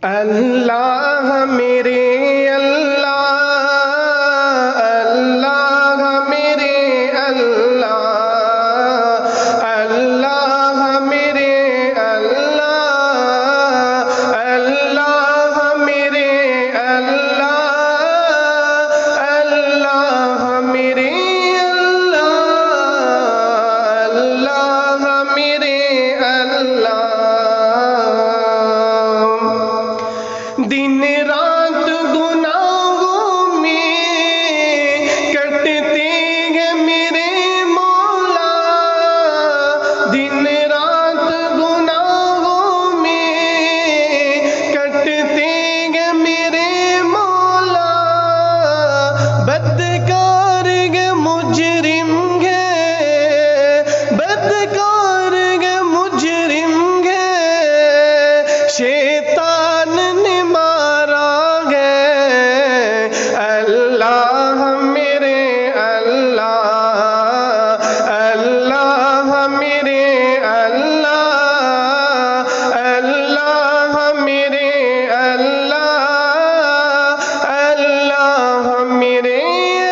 اللہ میرے اللہ، اللہ میرے اللہ، اللہ میرے اللہ، اللہ میرے اللہ، اللہ میرے اللہ، اللہ میرے اللہ۔ دن رات گناہوں میں کٹتے ہیں میرے مولا، دن رات گناہوں میں کٹتے ہیں میرے مولا، بدکار گے مجرم گے، بدکار گے مجرم گے، شیطان نے مارا گے۔ اللہ میرے اللہ، اللہ میرے اللہ، اللہ میرے اللہ، اللہ میرے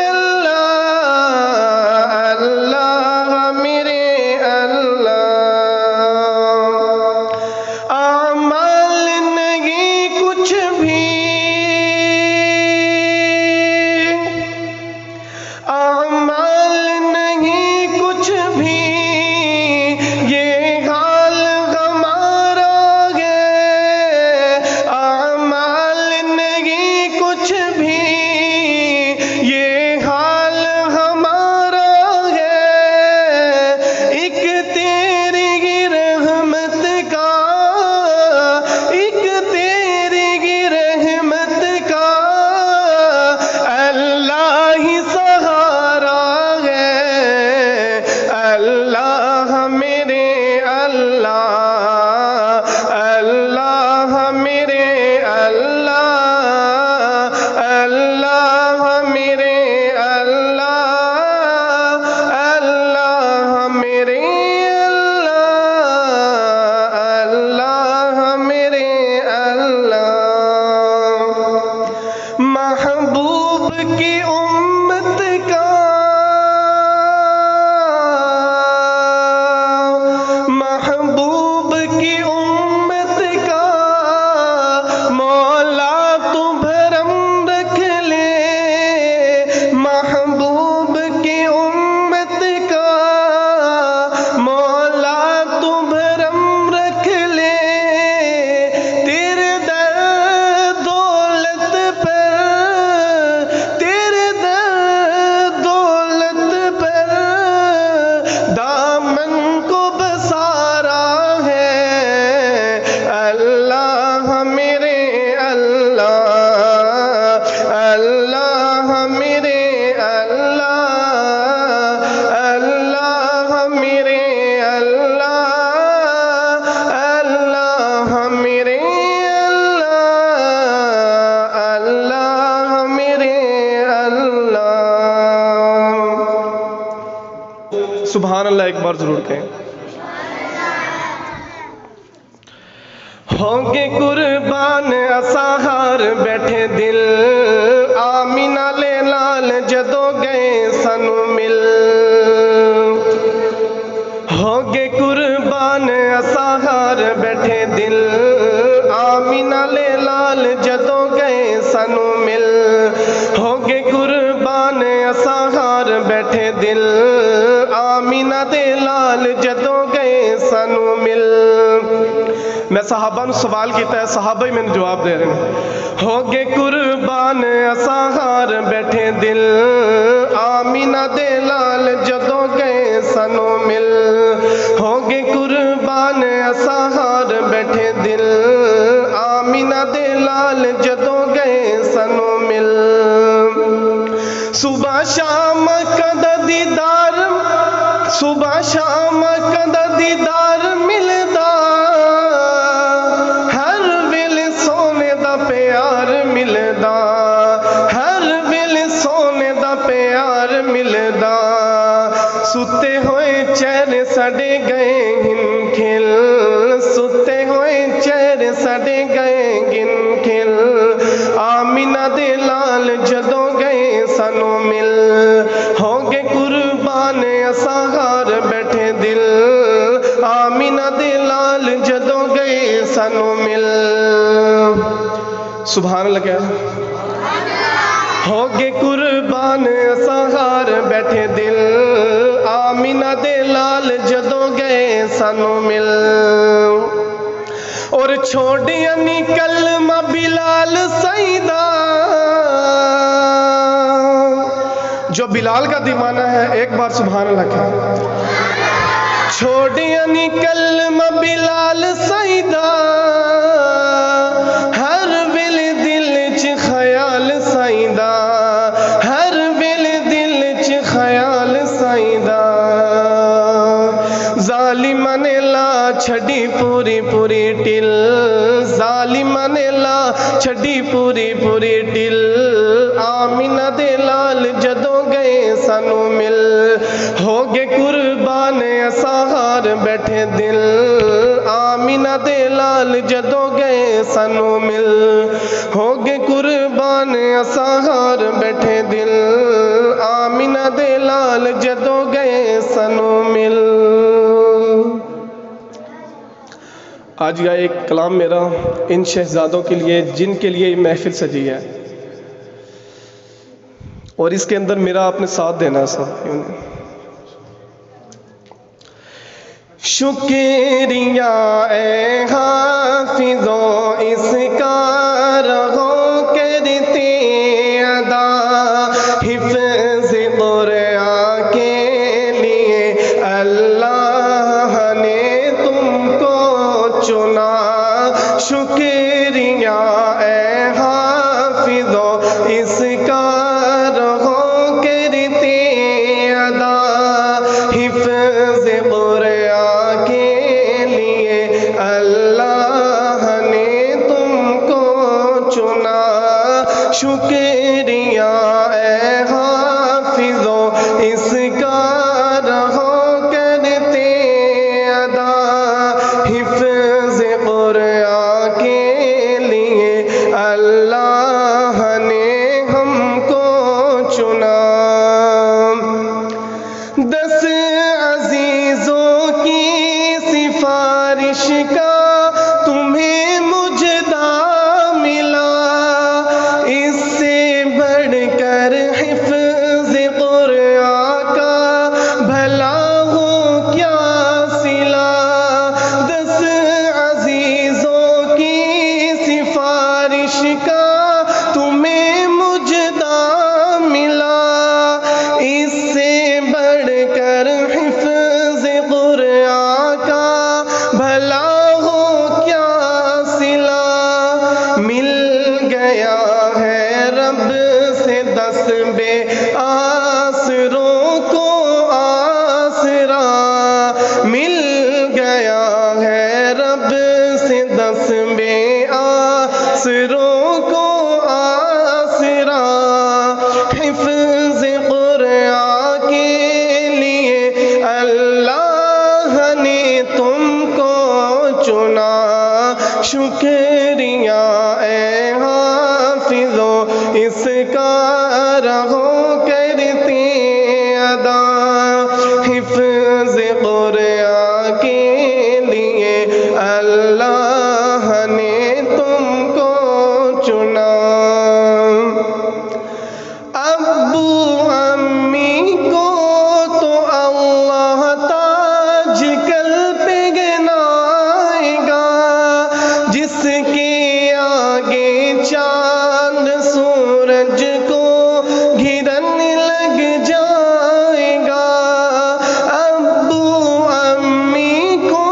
اللہ، اللہ میرے اللہ۔ اعمال نہیں کچھ بھی، اعمال نہیں کچھ بھی، یہ حال ہمارا ہے، اعمال نہیں کچھ بھی، یہ حال ہمارا ہے، ایک تیری ہی رحمت کا، ایک تیری ہی رحمت کا اللہ ہی سہارا ہے۔ اللہ میرے اللہ، اللہ میرے اللہ، اللہ میرے اللہ، اللہ میرے اللہ، اللہ میرے اللہ۔ محبوب کی امت کا، محبوب کی امت کا مولا تو بھرم رکھ لے، محبوب کی امت کا مولا تو بھرم رکھ لے، تیرے در دولت پر، تیرے در دولت پر دامن کو بسارا ہے۔ اللہ میرے اللہ، اللہ میرے اللہ، اللہ میرے اللہ، اللہ میرے اللہ، اللہ میرے اللہ۔ سبحان اللہ ایک بار ضرور کہیں۔ ہوں گے قربان اساہار بیٹھے دل، آمینہ لے لال جدو گئے سنو مل، ہوں گے قربان اساہار بیٹھے دل، آمینہ لے لال جدو گئے سنو مل، ہوں گے قربان اساہار بیٹھے دل، آمینہ دے لال جدو گئے سنو مل۔ میں صحابہ نے سوال کیتا ہے، صحابہ ہی میں نے جواب دے رہے ہیں۔ ہو گے قربان اساہار بیٹھے دل، آمینہ دے لال جدو گئے سنو مل، ہو گے قربان اساہار بیٹھے دل، آمینہ دے لال جدو گئے سنو مل۔ صبح شام کدا دیدار، صبح شام کدا دیدار ملدا، ہر ویلے سونے دا پیار ملدا، ہر ویلے سونے دا پیار ملدا، ستے ہوئے چہرے ساڈے گئے گن کھل، ستے ہوئے چہرے ساڈے گئے گن کھل آمینہ دے لال جدوں گئے سانوں مل ہو گے قربان اساں ہار بیٹھے دل آمینہ دے لال جدوں گئے سانوں مل سبحان اللہ کیا ہو گے قربان اساں ہار بیٹھے دل آمینہ دے لال جدوں گئے سانوں مل اور چھوڑیا نی کلمہ بلال سیدہ جو بلال کا دیوانہ ہے ایک بار سبحان اللہ کہا چھوڑیا نی کلمہ بلال سیدہ ہر ویل دل چ خیال سیدہ ہر ویل دل چ خیال سیدہ ظالمہ نے لا چھڑی پوری پوری ٹل ظالمہ نے لا چھڑی پوری پوری ٹل آمینہ دے لال جدوں گئے سانوں مل ہو گے قربان اساں ہار بیٹھے دل آمینہ دے لال جدوں گئے سانوں مل ہو گے قربان اساں ہار بیٹھے دل آمینہ دے لال جدوں گئے سانوں مل آج کا ایک کلام میرا ان شہزادوں کے لیے جن کے لیے یہ محفل سجی ہے اور اس کے اندر میرا آپ نے ساتھ دینا سب شکریہ اے حافظو اس کا رہو کرتے ادا حفظ قرآن کے لیے اللہ نے تم کو چنا شکریہ اے حافظو اس کا رہو کرتے ادا حفظ قرآن کے لیے اللہ نے تم کو چنا شکریہ اے حافظو اس کا رہو کرتے ادا حفظ قرآن کے لیے اللہ نے ہم کو چنا 10 عزیزوں کی سفارش کا تمہیں مجدہ ملا اس سے بڑھ کر حفظ قرآن کا بھلا ہو کیا صلہ 10 عزیزوں کی سفارش کا تمہیں مجدہ ملا اس سے بڑھ کر حفظ قرآن کا بھلا ہو کیا صلہ مل گیا ہے رب سے 10 بے آسروں کو آسرا مل گیا ہے رب سے 10 بے آسروں کو آسرا حفظ قرآن کے لیے اللہ نے تم کو چنا شکریہ اے حافظو اس کا رہو کرتے ادا حفظ قرآن کے لیے اللہ نے تم کو چنا ابو امی کو تو اللہ تاج کل پہ گنائے گا جس کے آگے چاند سورج کو گھرن لگ جائے گا ابو امی کو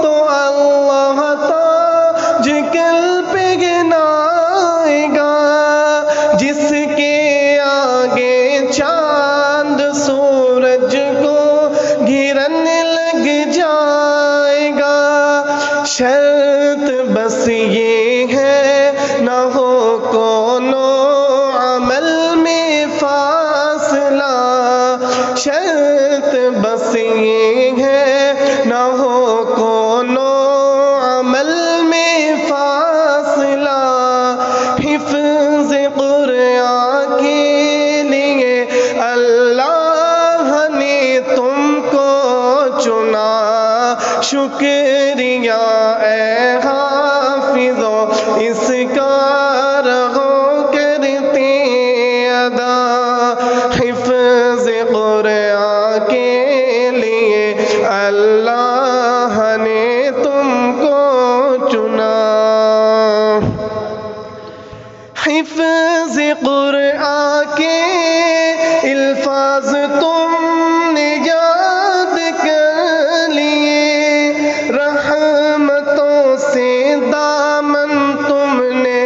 تو اللہ تاج کل پہ گنائے گا اس کا رہو کرتے ادا حفظ قرآن کے لیے اللہ نے تم کو چنا حفظ قرآن کے الفاظ تم نے یاد کر لیے رحمتوں سے دامن تم نے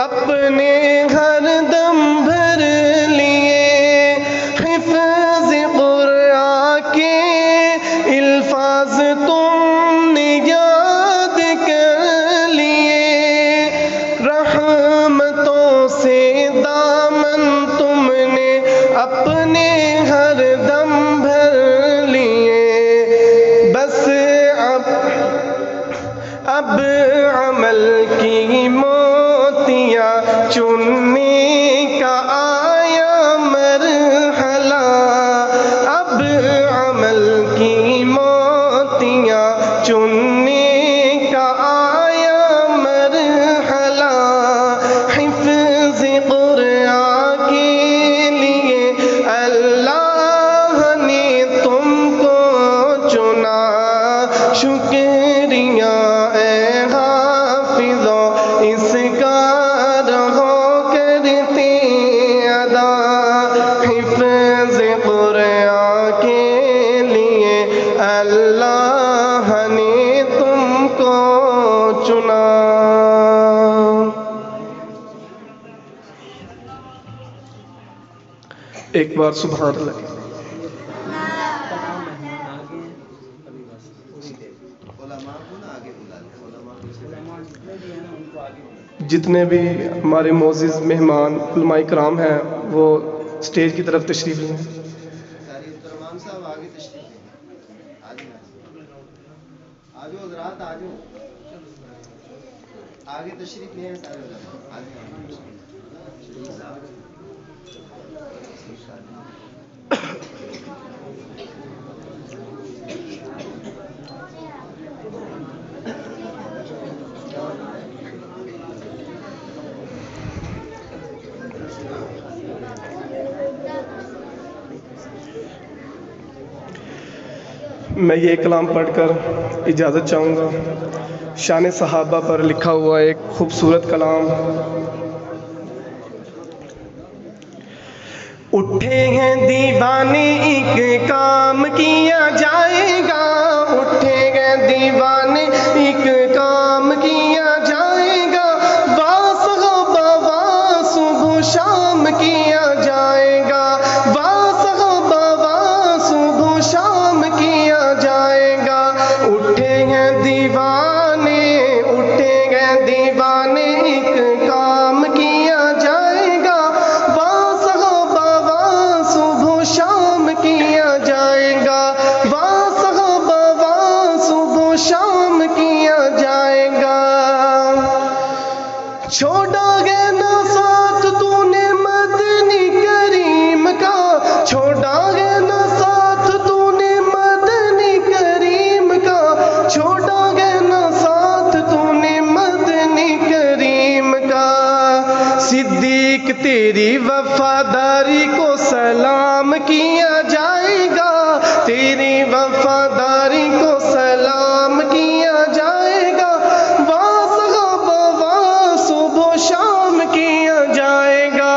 اپنے ہر دم بھر لیے حفظ قرآن کے الفاظ تم نے یاد کر لیے رحمتوں سے دامن تم نے اپنے ہر دم بھر لیے بس اب عمل کی موتیاں چننے کا آیا مرحلہ اب عمل کی موتیاں چننے کا آیا مرحلہ حفظ قرآن کے لیے اللہ نے تم کو چنا شکریہ اے حافظوں اس کا رہو کرتے ادا حفظ قرآن کے لیے اللہ نے تم کو چنا ایک بار سبحان اللہ جتنے بھی ہمارے معزز مہمان علماء کرام ہیں وہ اسٹیج کی طرف تشریف لیں ترمان صاحب آگے تشریف لیں آجو حضرات آجو آگے تشریف لیں سارے میں یہ کلام پڑھ کر اجازت چاہوں گا شان صحابہ پر لکھا ہوا ایک خوبصورت کلام اٹھے ہیں دیوانے ایک کام کیا جائے گا اٹھے ہیں دیوانے ایک کام کیا جائے گا صبح شام کیا جائے گا صبح شام کیا جائے گا اٹھے ہیں دیوانے ایک کام کیا جائے گا صبح شام کیا جائے گا صبح شام کیا جائے گا چھوڑا گیا نا ساتھ تو نے مدنی کریم کا چھوڑا گیا نا ساتھ تو نے مدنی کریم کا چھوڑا گیا نا ساتھ تو نے مدنی کریم کا صدیق تیری وفاداری کو سلام کیا جائے گا تیری وفاداری کو سلام کیا جائے گا صبح شام کیا جائے گا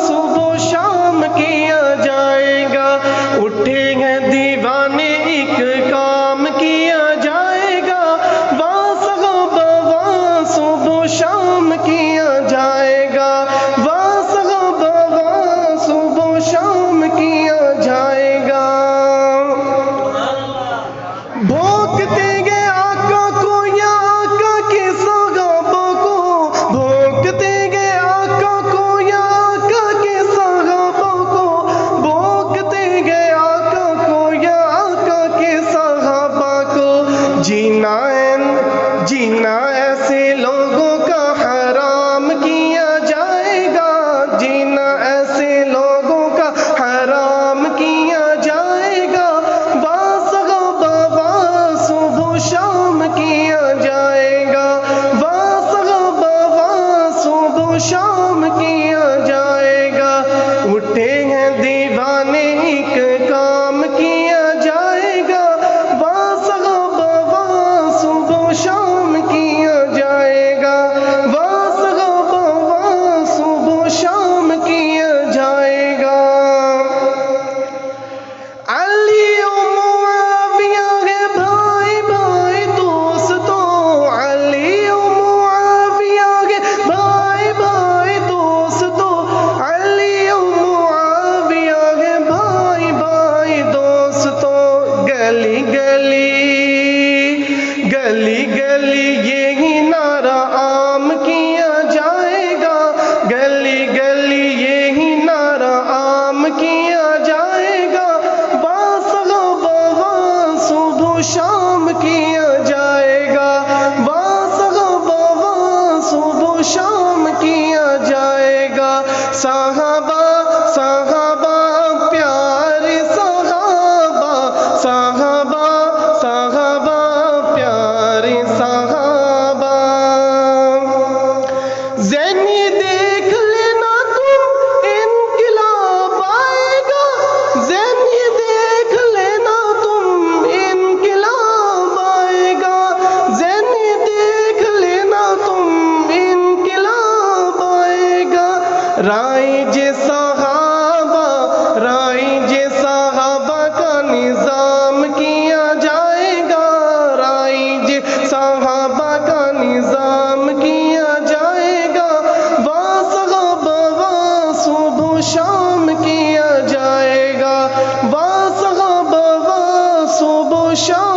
صبح شام کیا جائے گا اٹھے ہیں دیوانے ایک کام کیا جائے گا صبح شام کیا جائے گا صبح شام کیا جائے گا رائج صحابہ کا نظام کیا جائے گا، رائج صحابہ کا نظام کیا جائے گا، صحابہ صبح و شام کیا جائے گا، صحابہ صبح و شام